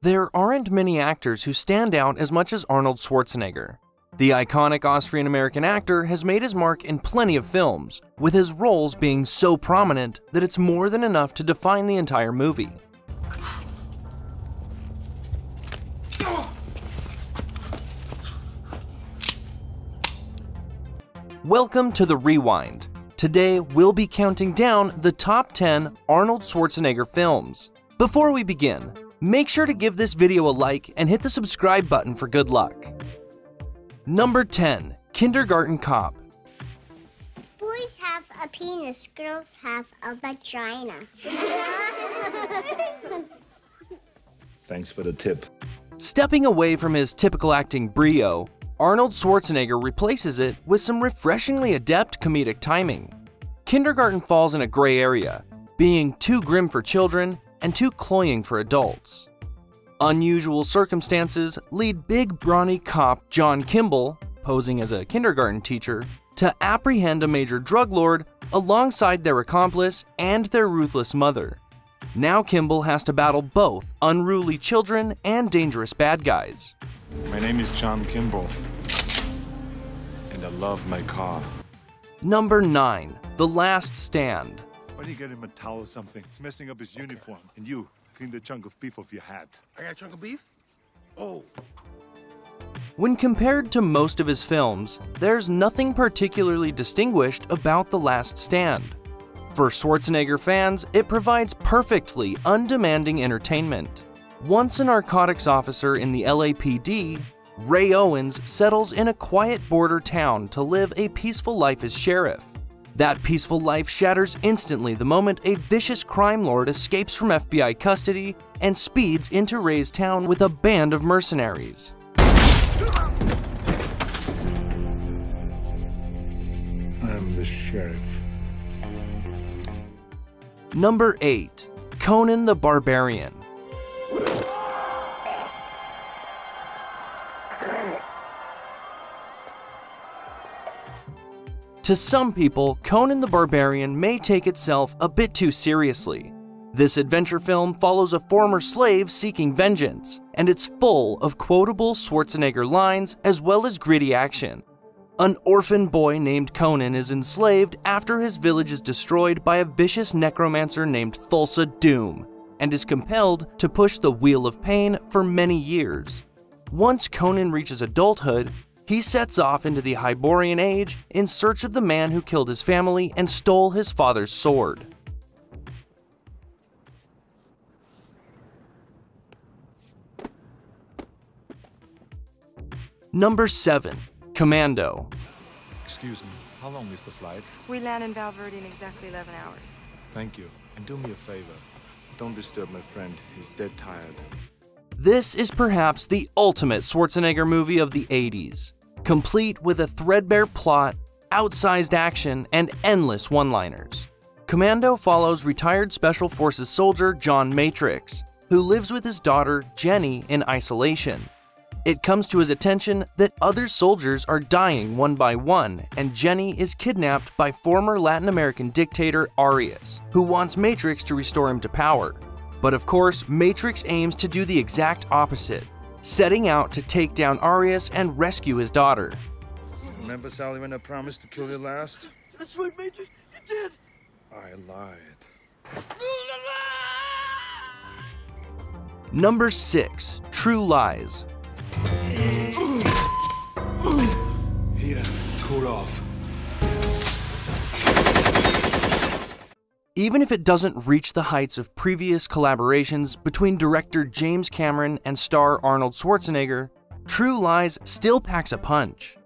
There aren't many actors who stand out as much as Arnold Schwarzenegger. The iconic Austrian-American actor has made his mark in plenty of films, with his roles being so prominent that it's more than enough to define the entire movie. Welcome to The Rewind. Today, we'll be counting down the top 10 Arnold Schwarzenegger films. Before we begin, make sure to give this video a like and hit the subscribe button for good luck. Number 10. Kindergarten Cop. Boys have a penis, girls have a vagina. Thanks for the tip. Stepping away from his typical acting brio, Arnold Schwarzenegger replaces it with some refreshingly adept comedic timing. Kindergarten falls in a gray area, being too grim for children and too cloying for adults. Unusual circumstances lead big brawny cop John Kimball, posing as a kindergarten teacher, to apprehend a major drug lord alongside their accomplice and their ruthless mother. Now Kimball has to battle both unruly children and dangerous bad guys. My name is John Kimball, and I love my car. Number 9. The Last Stand. Why don't you get him a towel or something? It's messing up his uniform. And you, clean the chunk of beef off your hat. I got a chunk of beef? Oh. When compared to most of his films, there's nothing particularly distinguished about The Last Stand. For Schwarzenegger fans, it provides perfectly undemanding entertainment. Once a narcotics officer in the LAPD, Ray Owens settles in a quiet border town to live a peaceful life as sheriff. That peaceful life shatters instantly the moment a vicious crime lord escapes from FBI custody and speeds into Ray's town with a band of mercenaries. I'm the sheriff. Number 8. Conan the Barbarian. To some people, Conan the Barbarian may take itself a bit too seriously. This adventure film follows a former slave seeking vengeance, and it's full of quotable Schwarzenegger lines as well as gritty action. An orphan boy named Conan is enslaved after his village is destroyed by a vicious necromancer named Thulsa Doom, and is compelled to push the Wheel of Pain for many years. Once Conan reaches adulthood, he sets off into the Hyborian Age in search of the man who killed his family and stole his father's sword. Number 7. Commando. Excuse me, how long is the flight? We land in Valverde in exactly 11 hours. Thank you. And do me a favor. Don't disturb my friend. He's dead tired. This is perhaps the ultimate Schwarzenegger movie of the 80s. Complete with a threadbare plot, outsized action, and endless one-liners. Commando follows retired Special Forces soldier John Matrix, who lives with his daughter Jenny in isolation. It comes to his attention that other soldiers are dying one by one, and Jenny is kidnapped by former Latin American dictator Arias, who wants Matrix to restore him to power. But of course, Matrix aims to do the exact opposite, setting out to take down Arias and rescue his daughter. Remember, Sally, when I promised to kill you last? That's right, Matrix. You did. I lied. Number 6. True Lies. Here, cool off. Even if it doesn't reach the heights of previous collaborations between director James Cameron and star Arnold Schwarzenegger, True Lies still packs a punch.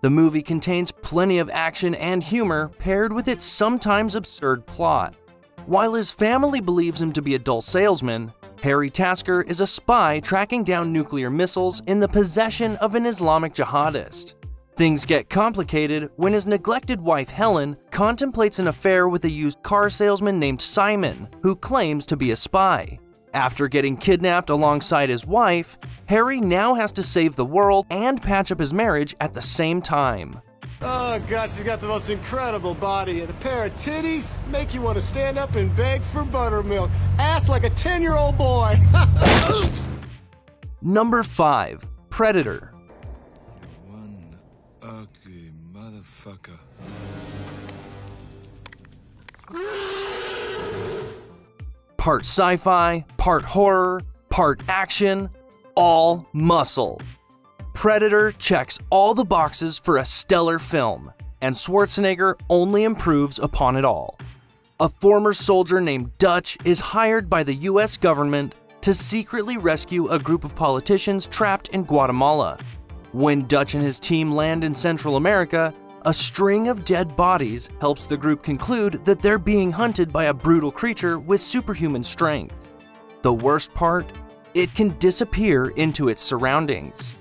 The movie contains plenty of action and humor paired with its sometimes absurd plot. While his family believes him to be a dull salesman, Harry Tasker is a spy tracking down nuclear missiles in the possession of an Islamic jihadist. Things get complicated when his neglected wife Helen contemplates an affair with a used car salesman named Simon, who claims to be a spy. After getting kidnapped alongside his wife, Harry now has to save the world and patch up his marriage at the same time. Oh God, she's got the most incredible body and a pair of titties make you want to stand up and beg for buttermilk. Ass like a 10-year-old boy. Number 5. Predator. One ugly motherfucker. Part sci-fi, part horror, part action, all muscle. Predator checks all the boxes for a stellar film, and Schwarzenegger only improves upon it all. A former soldier named Dutch is hired by the US government to secretly rescue a group of politicians trapped in Guatemala. When Dutch and his team land in Central America, a string of dead bodies helps the group conclude that they're being hunted by a brutal creature with superhuman strength. The worst part? It can disappear into its surroundings.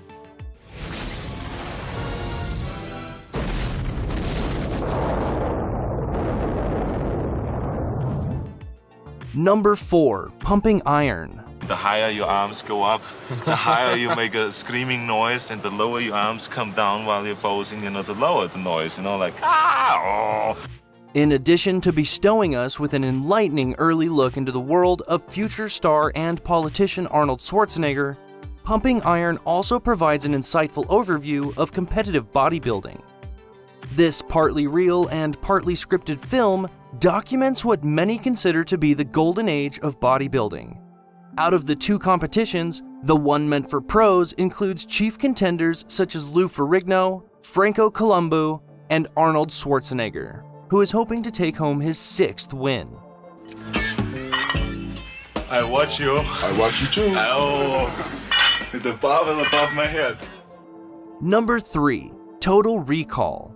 Number 4. Pumping Iron. The higher your arms go up, the higher you make a screaming noise, and the lower your arms come down while you're posing, the lower the noise, like, ah, oh. In addition to bestowing us with an enlightening early look into the world of future star and politician Arnold Schwarzenegger, Pumping Iron also provides an insightful overview of competitive bodybuilding. This partly real and partly scripted film documents what many consider to be the golden age of bodybuilding. Out of the two competitions, the one meant for pros includes chief contenders such as Lou Ferrigno, Franco Columbu, and Arnold Schwarzenegger, who is hoping to take home his 6th win. I watch you. I watch you too. Oh, with the barbell above my head. Number 3. Total Recall.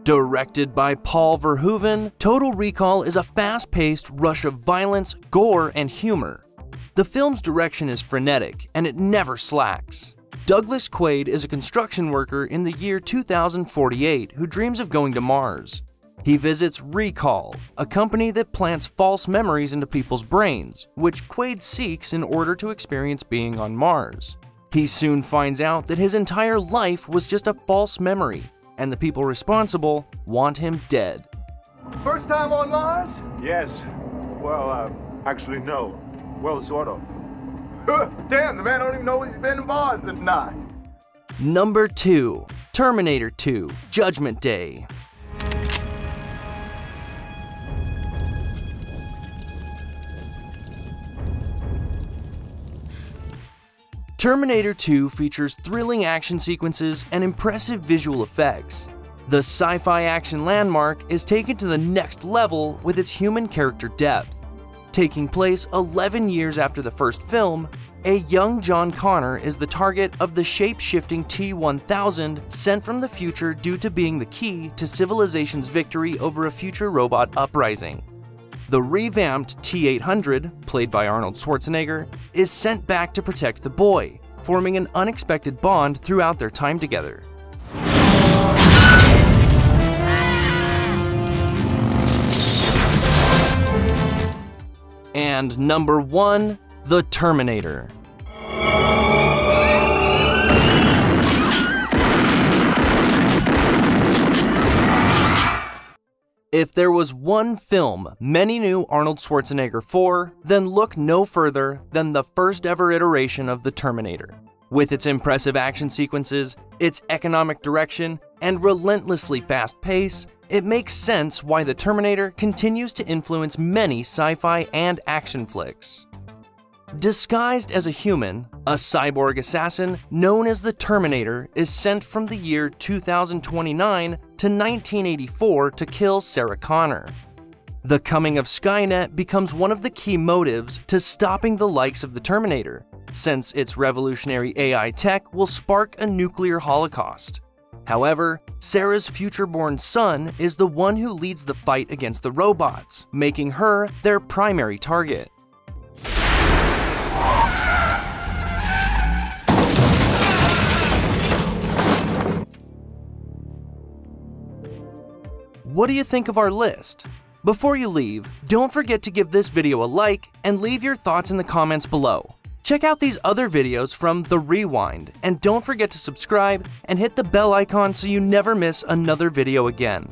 Directed by Paul Verhoeven, Total Recall is a fast-paced rush of violence, gore, and humor. The film's direction is frenetic, and it never slacks. Douglas Quaid is a construction worker in the year 2048 who dreams of going to Mars. He visits Recall, a company that plants false memories into people's brains, which Quaid seeks in order to experience being on Mars. He soon finds out that his entire life was just a false memory, and the people responsible want him dead. First time on Mars? Yes. Well, actually, no. Well, sort of. Damn, the man don't even know he's been to Mars or not. Number 2. Terminator 2: Judgment Day. Terminator 2 features thrilling action sequences and impressive visual effects. The sci-fi action landmark is taken to the next level with its human character depth. Taking place 11 years after the first film, a young John Connor is the target of the shape-shifting T-1000 sent from the future due to being the key to civilization's victory over a future robot uprising. The revamped T-800, played by Arnold Schwarzenegger, is sent back to protect the boy, forming an unexpected bond throughout their time together. And number 1, The Terminator. If there was one film many knew Arnold Schwarzenegger for, then look no further than the first ever iteration of The Terminator. With its impressive action sequences, its economic direction, and relentlessly fast pace, it makes sense why The Terminator continues to influence many sci-fi and action flicks. Disguised as a human, a cyborg assassin known as the Terminator is sent from the year 2029 to 1984 to kill Sarah Connor. The coming of Skynet becomes one of the key motives to stopping the likes of the Terminator, since its revolutionary AI tech will spark a nuclear holocaust. However, Sarah's future-born son is the one who leads the fight against the robots, making her their primary target. What do you think of our list? Before you leave, don't forget to give this video a like and leave your thoughts in the comments below. Check out these other videos from The Rewind, and don't forget to subscribe and hit the bell icon so you never miss another video again.